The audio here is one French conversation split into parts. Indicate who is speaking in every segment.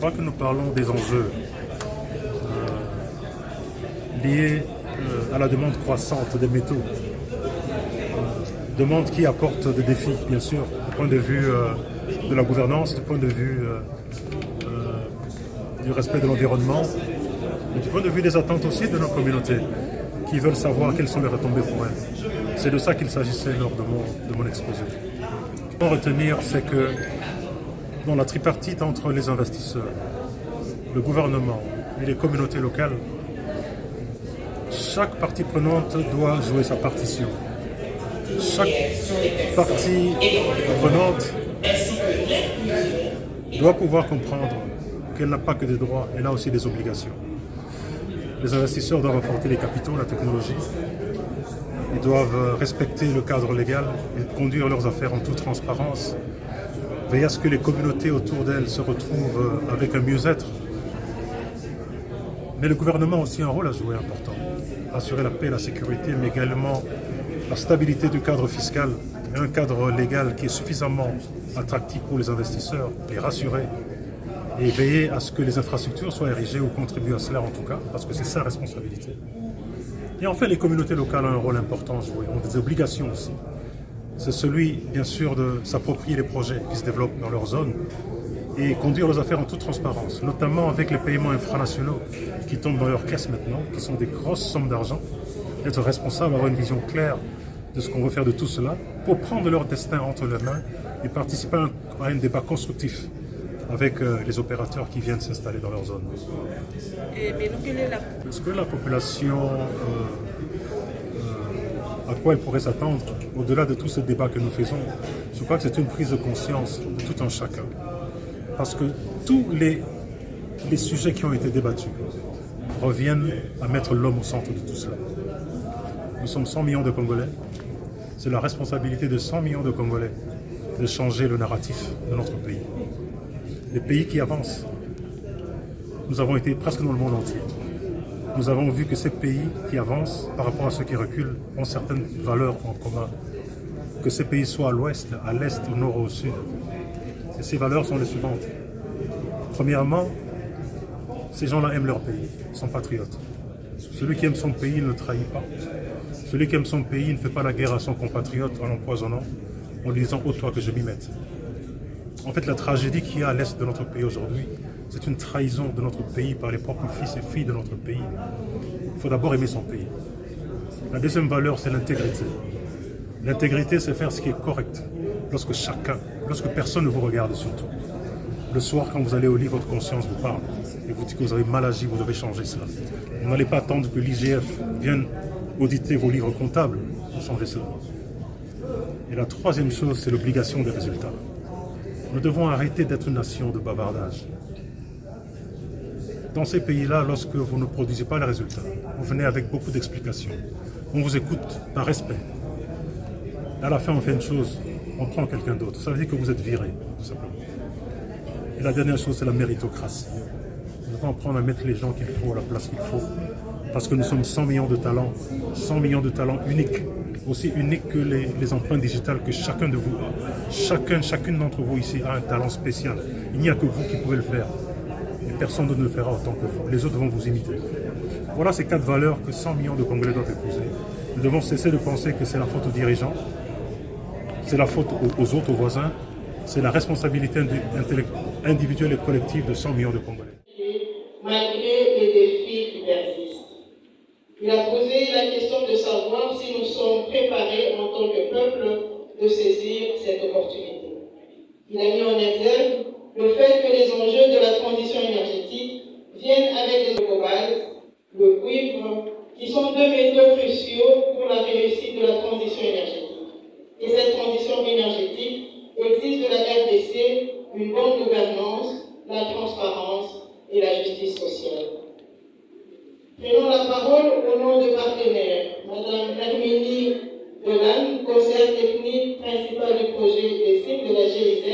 Speaker 1: crois que nous parlons des enjeux liés à la demande croissante des métaux. Demande qui apporte des défis, bien sûr, du point de vue de la gouvernance, du point de vue du respect de l'environnement, et du point de vue des attentes aussi de nos communautés, qui veulent savoir quelles sont les retombées pour elles. C'est de ça qu'il s'agissait lors de mon exposé. Ce qu'on va retenir, c'est que dans la tripartite entre les investisseurs, le gouvernement et les communautés locales, chaque partie prenante doit jouer sa partition. Chaque partie prenante doit pouvoir comprendre qu'elle n'a pas que des droits, elle a aussi des obligations. Les investisseurs doivent apporter les capitaux, la technologie. Ils doivent respecter le cadre légal et conduire leurs affaires en toute transparence. Veiller à ce que les communautés autour d'elles se retrouvent avec un mieux-être. Mais le gouvernement a aussi un rôle à jouer important. Assurer la paix et la sécurité, mais également la stabilité du cadre fiscal et un cadre légal qui est suffisamment attractif pour les investisseurs, les rassurer et veiller à ce que les infrastructures soient érigées ou contribuent à cela en tout cas, parce que c'est sa responsabilité. Et enfin, les communautés locales ont un rôle important à jouer, ont des obligations aussi. C'est celui, bien sûr, de s'approprier les projets qui se développent dans leur zone et conduire leurs affaires en toute transparence, notamment avec les paiements infranationaux qui tombent dans leurs caisses maintenant, qui sont des grosses sommes d'argent, être responsable, avoir une vision claire de ce qu'on veut faire de tout cela, pour prendre leur destin entre leurs mains et participer à un débat constructif avec les opérateurs qui viennent s'installer dans leur zone. Est-ce que la population, à quoi elle pourrait s'attendre, au-delà de tout ce débat que nous faisons, je crois que c'est une prise de conscience de tout un chacun. Parce que tous les sujets qui ont été débattus reviennent à mettre l'homme au centre de tout cela. Nous sommes 100 millions de Congolais. C'est la responsabilité de 100 millions de Congolais de changer le narratif de notre pays. Les pays qui avancent, nous avons été presque dans le monde entier. Nous avons vu que ces pays qui avancent par rapport à ceux qui reculent ont certaines valeurs en commun. Que ces pays soient à l'ouest, à l'est, au nord ou au sud. Et ces valeurs sont les suivantes. Premièrement, ces gens-là aiment leur pays, sont patriotes. Celui qui aime son pays ne le trahit pas. Celui qui aime son pays ne fait pas la guerre à son compatriote en l'empoisonnant, en lui disant « ô toi que je m'y mette ». En fait, la tragédie qu'il y a à l'est de notre pays aujourd'hui, c'est une trahison de notre pays par les propres fils et filles de notre pays. Il faut d'abord aimer son pays. La deuxième valeur, c'est l'intégrité. L'intégrité, c'est faire ce qui est correct. Lorsque personne ne vous regarde surtout. Le soir, quand vous allez au lit, votre conscience vous parle et vous dit que vous avez mal agi, vous devez changer cela. Vous n'allez pas attendre que l'IGF vienne auditer vos livres comptables pour changer cela. Et la troisième chose, c'est l'obligation des résultats. Nous devons arrêter d'être une nation de bavardage. Dans ces pays-là, lorsque vous ne produisez pas les résultats, vous venez avec beaucoup d'explications. On vous écoute par respect. À la fin, on fait une chose, on prend quelqu'un d'autre. Ça veut dire que vous êtes viré, tout simplement. Et la dernière chose, c'est la méritocratie. Nous devons apprendre à mettre les gens qu'il faut à la place qu'il faut. Parce que nous sommes 100 millions de talents, 100 millions de talents uniques, aussi uniques que les empreintes digitales que chacun de vous a. Chacune d'entre vous ici a un talent spécial. Il n'y a que vous qui pouvez le faire. Et personne d'autre ne le fera autant que vous. Les autres vont vous imiter. Voilà ces 4 valeurs que 100 millions de Congolais doivent épouser. Nous devons cesser de penser que c'est la faute aux dirigeants, c'est la faute aux autres, aux voisins, c'est la responsabilité individuelle et collective de 100 millions de Congolais.
Speaker 2: Malgré les défis qui persistent. Il a posé la question de savoir si nous sommes préparés en tant que peuple de saisir cette opportunité. Il a mis en exergue le fait que les enjeux de la transition énergétique viennent avec des cobalt, le cuivre, qui sont 2 métaux cruciaux pour la réussite de la transition énergétique. Et cette transition énergétique exige de la RDC une bonne gouvernance, la transparence et la justice sociale. Prenons la parole au nom de partenaires. Madame Herminie Delanne, conseillère technique principale du projet des signes de la GIZ,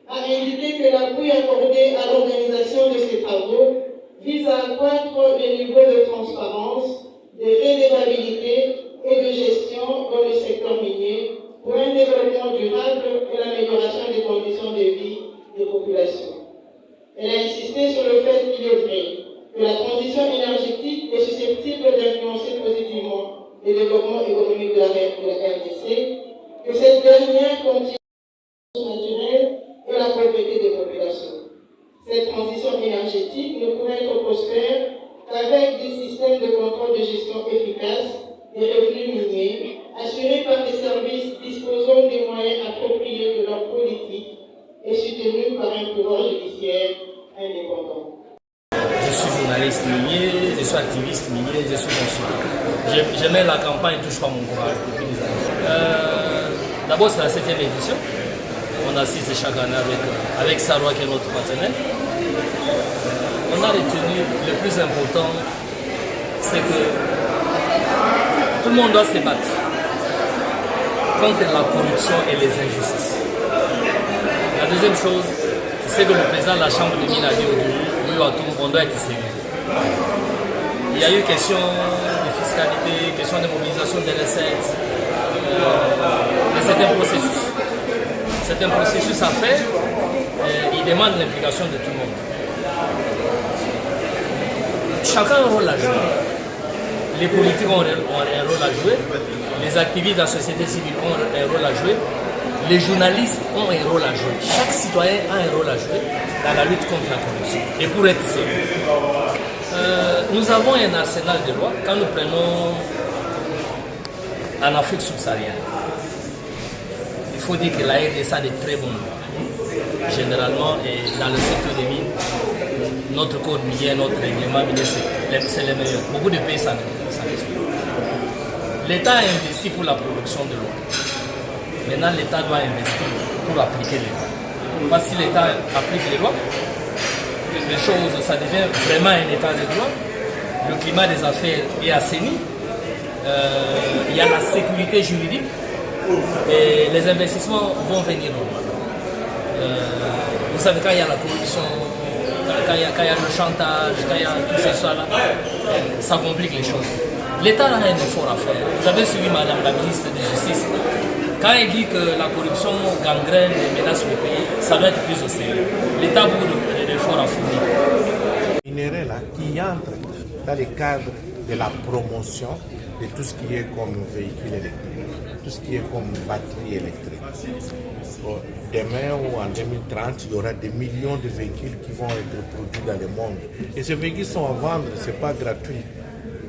Speaker 2: a indiqué que l'appui accordé à l'organisation de ces travaux vise à accroître le niveau de transparence, de redevabilité et de gestion dans le secteur minier pour un développement durable et l'amélioration des conditions de vie des populations. Elle a insisté sur le fait qu'il est vrai que la transition énergétique est susceptible d'influencer positivement le développement économique de la RDC, que cette dernière continue naturelle et la pauvreté des populations. Cette transition énergétique ne pourrait être prospère qu'avec des systèmes de contrôle de gestion efficaces des revenus miniers, assurés par des services disposant des moyens appropriés de leur politique et soutenus par un pouvoir judiciaire indépendant.
Speaker 3: Je suis journaliste minier, je suis activiste minier, je suis consultant. J'aimais la campagne Touche pas mon courage depuis des années. D'abord, c'est la 7e édition. On assiste chaque année avec Sarwa qui est notre partenaire. On a retenu le plus important, c'est que tout le monde doit se battre contre la corruption et les injustices. La deuxième chose, c'est que le président de la Chambre de mines a dit on doit être sérieux. Il y a eu question de fiscalité, question de mobilisation des recettes, mais c'est un processus. C'est un processus à faire et il demande l'implication de tout le monde. Chacun a un rôle à jouer. Les politiques ont un rôle à jouer, les activistes de la société civile ont un rôle à jouer, les journalistes ont un rôle à jouer. Chaque citoyen a un rôle à jouer dans la lutte contre la corruption. Et pour être sérieux, nous avons un arsenal de lois. Quand nous prenons en Afrique subsaharienne, il faut dire que la RDC a de très bonnes lois. Généralement, et dans le secteur des mines, notre code minier, notre règlement minier, c'est les meilleurs. Beaucoup de pays s'en expliquent. L'État a investi pour la production de l'eau. Maintenant, l'État doit investir pour appliquer les lois. Parce que si l'État applique les lois, les choses, ça devient vraiment un État de droit. Le climat des affaires est assaini. Il y a la sécurité juridique et les investissements vont venir normalement. Vous savez, quand il y a la corruption, quand il y a le chantage, quand il y a tout ces choses-là, ça complique les choses. L'État a un effort à faire. Vous avez suivi Madame la ministre de la Justice. Quand elle dit que la corruption gangrène et menace le pays, ça doit être plus au sérieux. L'État a beaucoup d'efforts à fournir.
Speaker 4: Minerais là qui entre dans le cadre de la promotion de tout ce qui est comme véhicule électrique, tout ce qui est comme batterie électrique. Demain ou en 2030, il y aura des millions de véhicules qui vont être produits dans le monde. Et ces véhicules sont à vendre, ce n'est pas gratuit.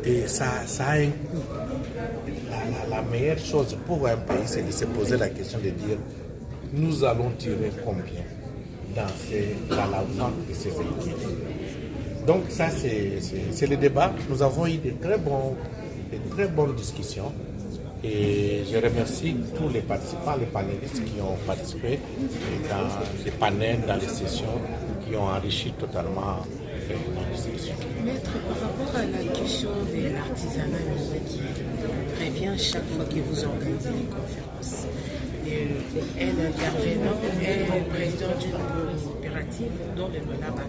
Speaker 4: Et ça a un coût. La meilleure chose pour un pays, c'est de se poser la question de dire nous allons tirer combien dans la vente de ces véhicules. Donc ça, c'est le débat. Nous avons eu de très bonnes discussions. Et je remercie tous les participants, les panélistes qui ont participé dans les panels, dans les sessions, qui ont enrichi totalement nos discussions.
Speaker 5: Maître, par rapport à la question de l'artisanat qui revient chaque fois que vous organisez les conférences, un intervenant, un président d'une coopérative dont le Monaba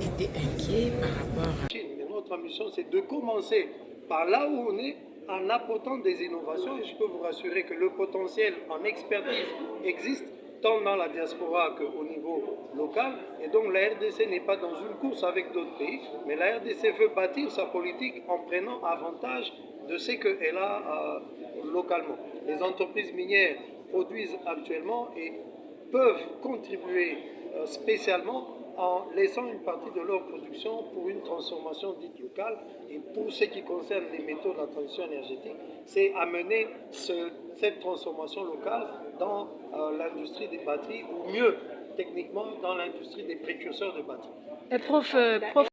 Speaker 5: était inquiet par rapport à...
Speaker 6: Notre mission, c'est de commencer par là où on est, en apportant des innovations, et je peux vous rassurer que le potentiel en expertise existe tant dans la diaspora qu'au niveau local, et donc la RDC n'est pas dans une course avec d'autres pays, mais la RDC veut bâtir sa politique en prenant avantage de ce qu'elle a localement. Les entreprises minières produisent actuellement et peuvent contribuer spécialement en laissant une partie de leur production pour une transformation dite locale. Et pour ce qui concerne les métaux de la transition énergétique, c'est amener cette transformation locale dans l'industrie des batteries, ou mieux, techniquement, dans l'industrie des précurseurs de batteries.
Speaker 7: Prof,